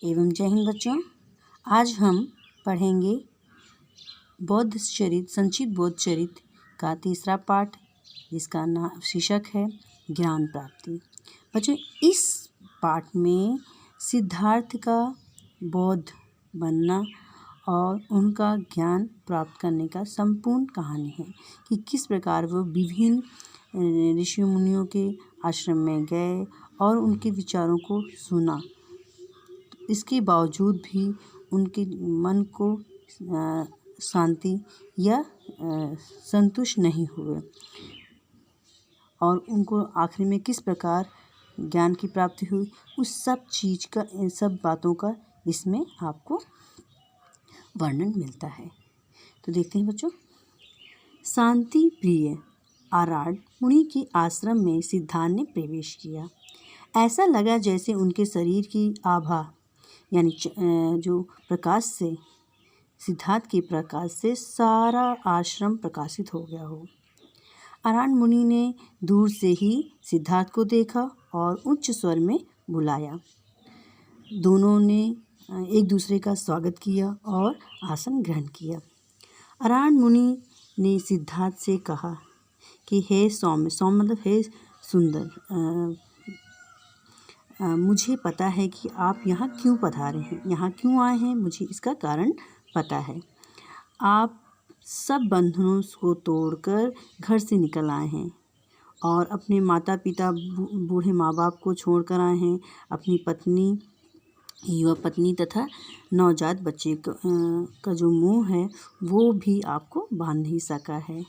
एवं जय हिंद बच्चों। आज हम पढ़ेंगे बौद्ध चरित संक्षिप्त बौद्ध चरित का तीसरा पाठ, जिसका नाम शीर्षक है ज्ञान प्राप्ति। बच्चों, इस पाठ में सिद्धार्थ का बौद्ध बनना और उनका ज्ञान प्राप्त करने का संपूर्ण कहानी है कि किस प्रकार वो विभिन्न ऋषि मुनियों के आश्रम में गए और उनके विचारों को सुना। इसके बावजूद भी उनके मन को शांति या संतुष्ट नहीं हुए और उनको आखिर में किस प्रकार ज्ञान की प्राप्ति हुई, उस सब चीज़ का, इन सब बातों का इसमें आपको वर्णन मिलता है। तो देखते हैं बच्चों। शांति प्रिय आराड मुनि के आश्रम में सिद्धार्थ ने प्रवेश किया। ऐसा लगा जैसे उनके शरीर की आभा यानी जो प्रकाश से, सिद्धार्थ के प्रकाश से सारा आश्रम प्रकाशित हो गया हो। आराड मुनि ने दूर से ही सिद्धार्थ को देखा और उच्च स्वर में बुलाया। दोनों ने एक दूसरे का स्वागत किया और आसन ग्रहण किया। आराड मुनि ने सिद्धार्थ से कहा कि हे सौम्य, सौम्य मतलब हे सुंदर, मुझे पता है कि आप यहाँ क्यों पधारे हैं, यहाँ क्यों आए हैं, मुझे इसका कारण पता है। आप सब बंधनों को तोड़कर घर से निकल आए हैं और अपने माता पिता, बूढ़े माँ बाप को छोड़कर आए हैं। अपनी पत्नी, युवा पत्नी तथा नवजात बच्चे का जो मोह है वो भी आपको बांध नहीं सका है।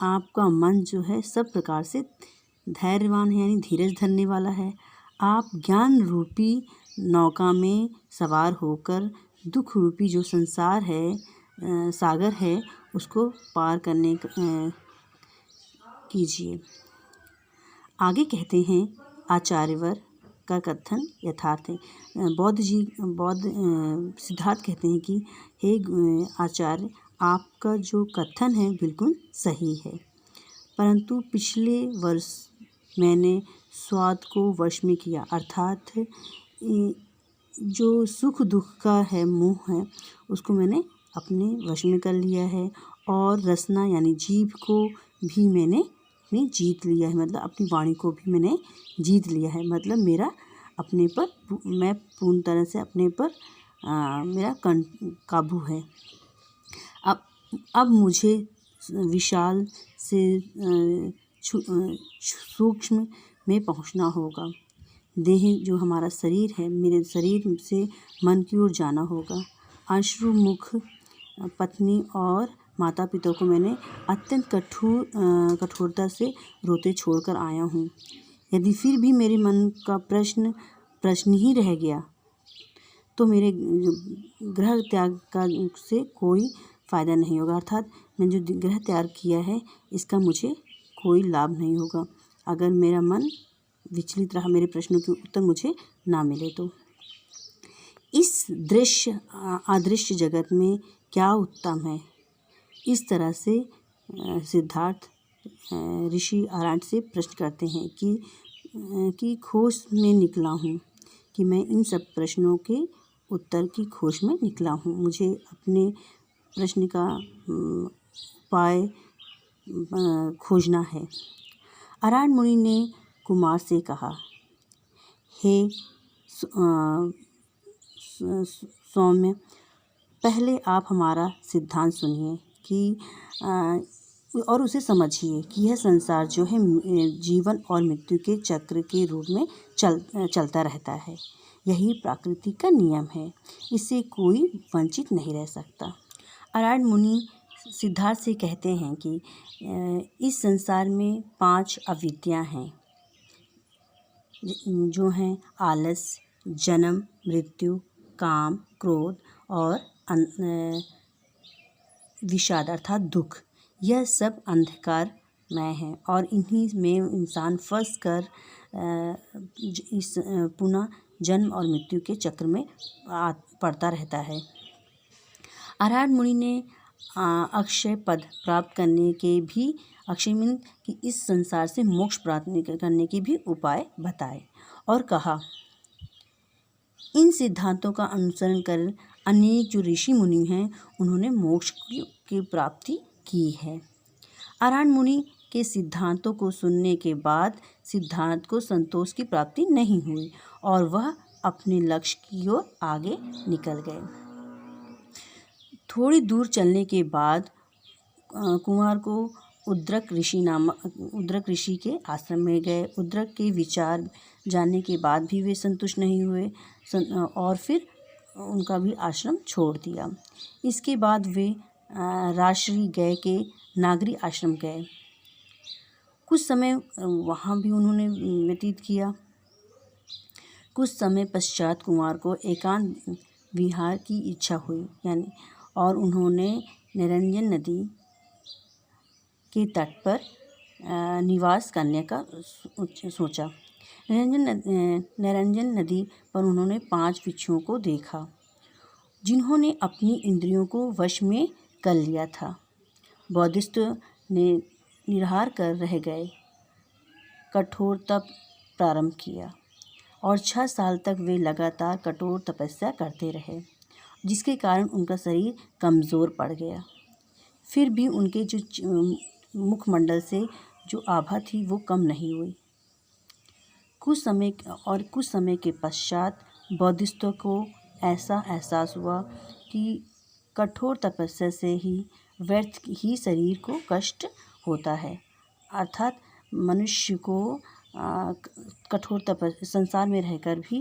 आपका मन जो है सब प्रकार से धैर्यवान है, यानी धीरज धरने वाला है। आप ज्ञान रूपी नौका में सवार होकर दुख रूपी जो संसार है, सागर है, उसको पार करने कीजिए। आगे कहते हैं, आचार्यवर का कथन यथार्थ है। सिद्धार्थ कहते हैं कि हे आचार्य, आपका जो कथन है बिल्कुल सही है, परंतु पिछले वर्ष मैंने स्वाद को वश में किया, अर्थात जो सुख दुख का है, मोह है, उसको मैंने अपने वश में कर लिया है और रसना यानी जीभ को भी मैंने जीत लिया है, मतलब अपनी वाणी को भी मैंने जीत लिया है। मतलब मेरा अपने पर, मैं पूर्ण तरह से अपने पर मेरा काबू है। अब मुझे विशाल से सूक्ष्म में पहुंचना होगा। देह जो हमारा शरीर है, मेरे शरीर से मन की ओर जाना होगा। अश्रुमुख पत्नी और माता पिता को मैंने अत्यंत कठोरता से रोते छोड़कर आया हूँ। यदि फिर भी मेरे मन का प्रश्न ही रह गया तो मेरे गृह त्याग का से कोई फ़ायदा नहीं होगा, अर्थात मैंने जो गृह त्याग किया है इसका मुझे कोई लाभ नहीं होगा अगर मेरा मन विचलित रहा, मेरे प्रश्नों के उत्तर मुझे ना मिले तो। इस दृश्य अदृश्य जगत में क्या उत्तम है, इस तरह से सिद्धार्थ ऋषि आराड से प्रश्न करते हैं कि खोज में निकला हूँ, कि मैं इन सब प्रश्नों के उत्तर की खोज में निकला हूँ। मुझे अपने प्रश्न का उपाय खोजना है। आराड मुनि ने कुमार से कहा, हे सौम्य, पहले आप हमारा सिद्धांत सुनिए कि और उसे समझिए कि यह संसार जो है जीवन और मृत्यु के चक्र के रूप में चलता रहता है। यही प्रकृति का नियम है, इससे कोई वंचित नहीं रह सकता। आराड मुनि सिद्धार्थ से कहते हैं कि इस संसार में 5 अविद्या हैं, जो हैं आलस, जन्म, मृत्यु, काम, क्रोध और विषाद अर्थात दुख। यह सब अंधकारमय है और इन्हीं में इंसान फंस कर इस पुनः जन्म और मृत्यु के चक्र में पड़ता रहता है। आराड मुनि ने अक्षय पद प्राप्त करने के भी, अक्षय मीन कि इस संसार से मोक्ष प्राप्त करने के भी उपाय बताए और कहा, इन सिद्धांतों का अनुसरण कर अनेक जो ऋषि मुनि हैं उन्होंने मोक्ष की प्राप्ति की है। अरहंत मुनि के सिद्धांतों को सुनने के बाद सिद्धार्थ को संतोष की प्राप्ति नहीं हुई और वह अपने लक्ष्य की ओर आगे निकल गए। थोड़ी दूर चलने के बाद कुमार को उद्रक ऋषि के आश्रम में गए। उद्रक के विचार जानने के बाद भी वे संतुष्ट नहीं हुए और फिर उनका भी आश्रम छोड़ दिया। इसके बाद वे राजश्री गय के नागरी आश्रम गए। कुछ समय वहाँ भी उन्होंने व्यतीत किया। कुछ समय पश्चात कुमार को एकांत विहार की इच्छा हुई और उन्होंने निरंजन नदी के तट पर निवास करने का सोचा। निरंजन नदी पर उन्होंने 5 भिक्षुओं को देखा जिन्होंने अपनी इंद्रियों को वश में कर लिया था। बौद्धिस्ट ने निराहार कर रह गए, कठोर तप प्रारंभ किया और 6 साल तक वे लगातार कठोर तपस्या करते रहे, जिसके कारण उनका शरीर कमज़ोर पड़ गया। फिर भी उनके जो मुखमंडल से जो आभा थी वो कम नहीं हुई। कुछ समय के पश्चात बौद्धिस्तों को ऐसा एहसास हुआ कि कठोर तपस्या से ही व्यर्थ ही शरीर को कष्ट होता है, अर्थात मनुष्य को कठोर संसार में रहकर भी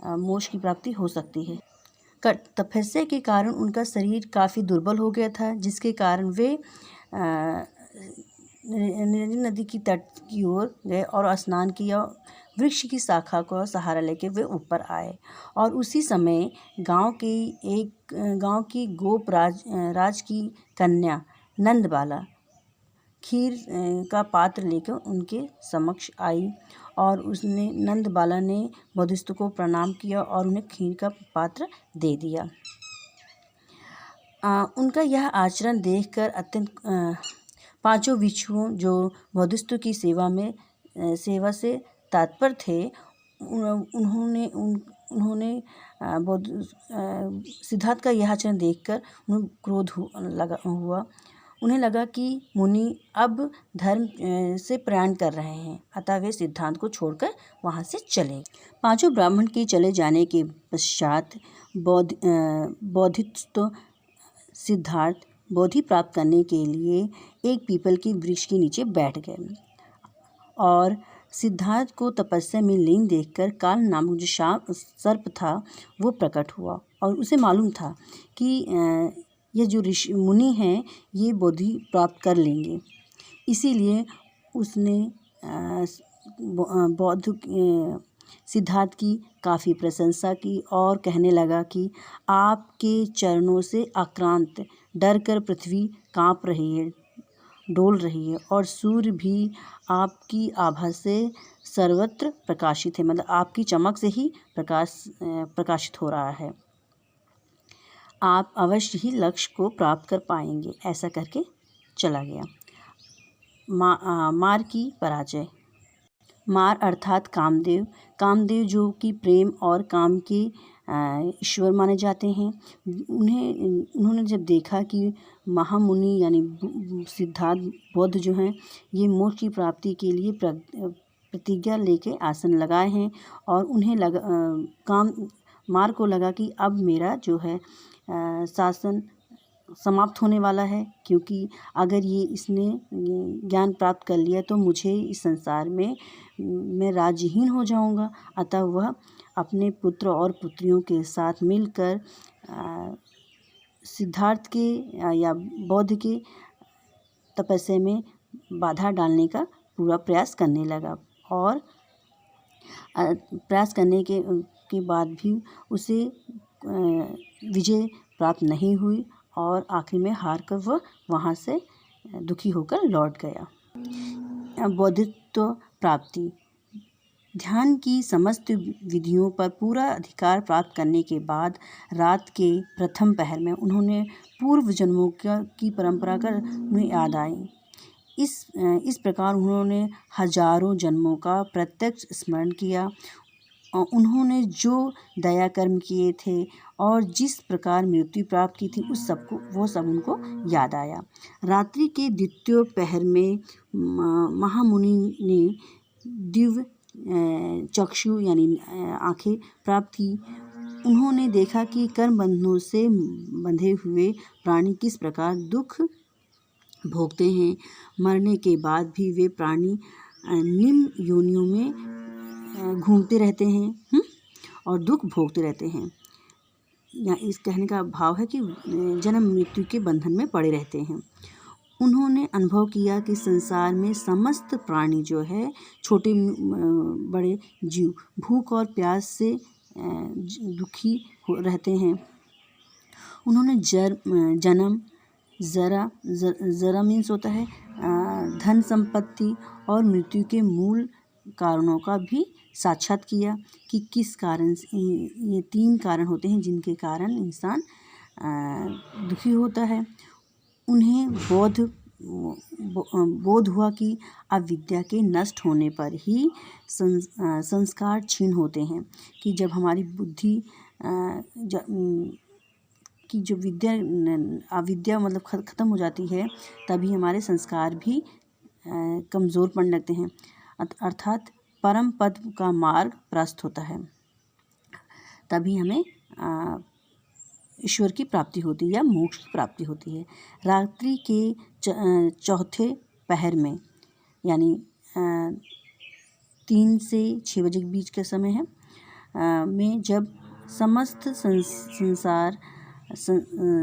मोक्ष की प्राप्ति हो सकती है। तपस्या के कारण उनका शरीर काफ़ी दुर्बल हो गया था, जिसके कारण वे निरंजन नदी की तट की ओर गए और स्नान किया। वृक्ष की शाखा को सहारा लेकर वे ऊपर आए और उसी समय गांव की गोप राज की कन्या नंदबाला खीर का पात्र लेकर उनके समक्ष आई और उसने नंदबाला ने बौद्धिस्तों को प्रणाम किया और उन्हें खीर का पात्र दे दिया। उनका यह आचरण देखकर अत्यंत 5 भिक्षुओं जो बौद्धिस्तों की सेवा से तत्पर थे, उन्होंने सिद्धार्थ का यह आचरण देखकर उन्हें क्रोध हुआ। उन्हें लगा कि मुनि अब धर्म से प्रयाण कर रहे हैं, अतः वे सिद्धार्थ को छोड़कर वहाँ से चले। 5 ब्राह्मण के चले जाने के पश्चात बौद्धिस्त सिद्धार्थ बोधि प्राप्त करने के लिए एक पीपल के वृक्ष के नीचे बैठ गए और सिद्धार्थ को तपस्या में लीन देखकर काल नामक जो सर्प था वो प्रकट हुआ और उसे मालूम था कि यह जो ऋषि मुनि हैं ये बोधि प्राप्त कर लेंगे। इसीलिए उसने सिद्धार्थ की काफ़ी प्रशंसा की और कहने लगा कि आपके चरणों से आक्रांत डर कर पृथ्वी काँप रही है, डोल रही है और सूर्य भी आपकी आभा से सर्वत्र प्रकाशित है, मतलब आपकी चमक से ही प्रकाशित हो रहा है। आप अवश्य ही लक्ष्य को प्राप्त कर पाएंगे। ऐसा करके चला गया। मार की पराजय। मार अर्थात कामदेव जो कि प्रेम और काम के ईश्वर माने जाते हैं। उन्होंने जब देखा कि महामुनि यानी सिद्धार्थ बौद्ध जो हैं ये मोक्ष की प्राप्ति के लिए प्रतिज्ञा लेके आसन लगाए हैं और उन्हें मार को लगा कि अब मेरा जो है शासन समाप्त होने वाला है, क्योंकि अगर इसने ज्ञान प्राप्त कर लिया तो मुझे इस संसार में मैं राज्यहीन हो जाऊंगा। अतः वह अपने पुत्र और पुत्रियों के साथ मिलकर सिद्धार्थ के या बौद्ध के तपस्या में बाधा डालने का पूरा प्रयास करने लगा और प्रयास करने के बाद भी उसे विजय प्राप्त नहीं हुई और आखिर में हार कर वह वहाँ से दुखी होकर लौट गया। बौद्धित्व प्राप्ति। ध्यान की समस्त विधियों पर पूरा अधिकार प्राप्त करने के बाद रात के प्रथम पहर में उन्होंने पूर्व जन्मों की परंपरा कर उन्हें याद आई। इस प्रकार उन्होंने हजारों जन्मों का प्रत्यक्ष स्मरण किया। उन्होंने जो दया कर्म किए थे और जिस प्रकार मृत्यु प्राप्त की थी उस सबको वो सब उनको याद आया। रात्रि के द्वितीय पहर में महामुनि ने दिव्य चक्षु यानी आँखें प्राप्त की। उन्होंने देखा कि कर्म बंधनों से बंधे हुए प्राणी किस प्रकार दुख भोगते हैं। मरने के बाद भी वे प्राणी निम्न योनियों में घूमते रहते हैं और दुख भोगते रहते हैं। या इस कहने का भाव है कि जन्म मृत्यु के बंधन में पड़े रहते हैं। उन्होंने अनुभव किया कि संसार में समस्त प्राणी जो है छोटे बड़े जीव भूख और प्यास से दुखी रहते हैं। उन्होंने जन्म जरा मीन्स होता है धन संपत्ति और मृत्यु के मूल कारणों का भी साक्षात किया कि किस कारण ये 3 कारण होते हैं जिनके कारण इंसान दुखी होता है। उन्हें बोध हुआ कि अविद्या के नष्ट होने पर ही संस्कार क्षीण होते हैं, कि जब हमारी बुद्धि की जो अविद्या मतलब ख़त्म हो जाती है तभी हमारे संस्कार भी कमज़ोर पड़ने लगते हैं, अर्थात परम पद का मार्ग प्रशस्त होता है। तभी हमें ईश्वर की प्राप्ति होती है या मोक्ष की प्राप्ति होती है। रात्रि के चौथे पहर में यानी 3 से 6 बजे के बीच का समय है में जब समस्त संसार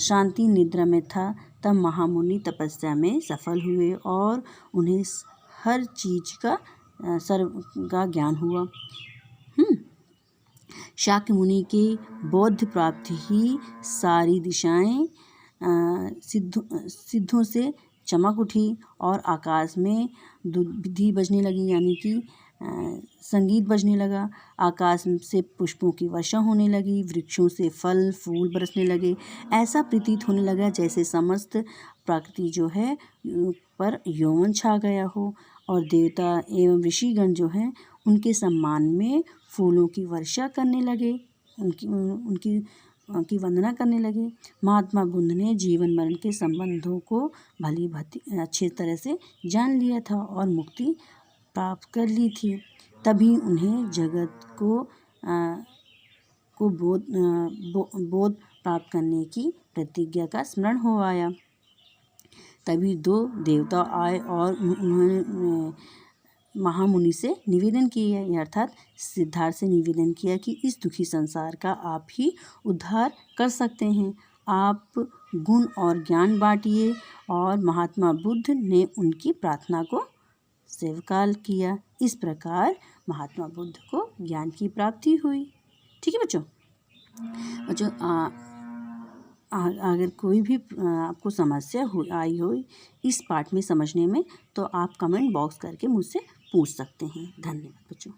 शांति निद्रा में था तब महामुनि तपस्या में सफल हुए और उन्हें हर चीज का सर्व का ज्ञान हुआ। शाक्य मुनि की बौद्ध प्राप्ति ही सारी दिशाएं सिद्धों से चमक उठी और आकाश में दुधि बजने लगी, यानी कि संगीत बजने लगा। आकाश से पुष्पों की वर्षा होने लगी, वृक्षों से फल फूल बरसने लगे। ऐसा प्रतीत होने लगा जैसे समस्त प्रकृति जो है पर यौवन छा गया हो और देवता एवं ऋषिगण जो हैं उनके सम्मान में फूलों की वर्षा करने लगे, उनकी वंदना करने लगे। महात्मा बुद्ध ने जीवन मरण के संबंधों को भली भांति अच्छी तरह से जान लिया था और मुक्ति प्राप्त कर ली थी। तभी उन्हें जगत को बोध प्राप्त करने की प्रतिज्ञा का स्मरण हो आया। तभी 2 देवता आए और उन्होंने महामुनि से निवेदन किया, अर्थात सिद्धार्थ से निवेदन किया कि इस दुखी संसार का आप ही उद्धार कर सकते हैं। आप गुण और ज्ञान बांटिए। और महात्मा बुद्ध ने उनकी प्रार्थना को स्वीकार किया। इस प्रकार महात्मा बुद्ध को ज्ञान की प्राप्ति हुई। ठीक है बच्चों। अगर कोई भी आपको समस्या आई हो इस पाठ में समझने में तो आप कमेंट बॉक्स करके मुझसे पूछ सकते हैं। धन्यवाद बच्चों।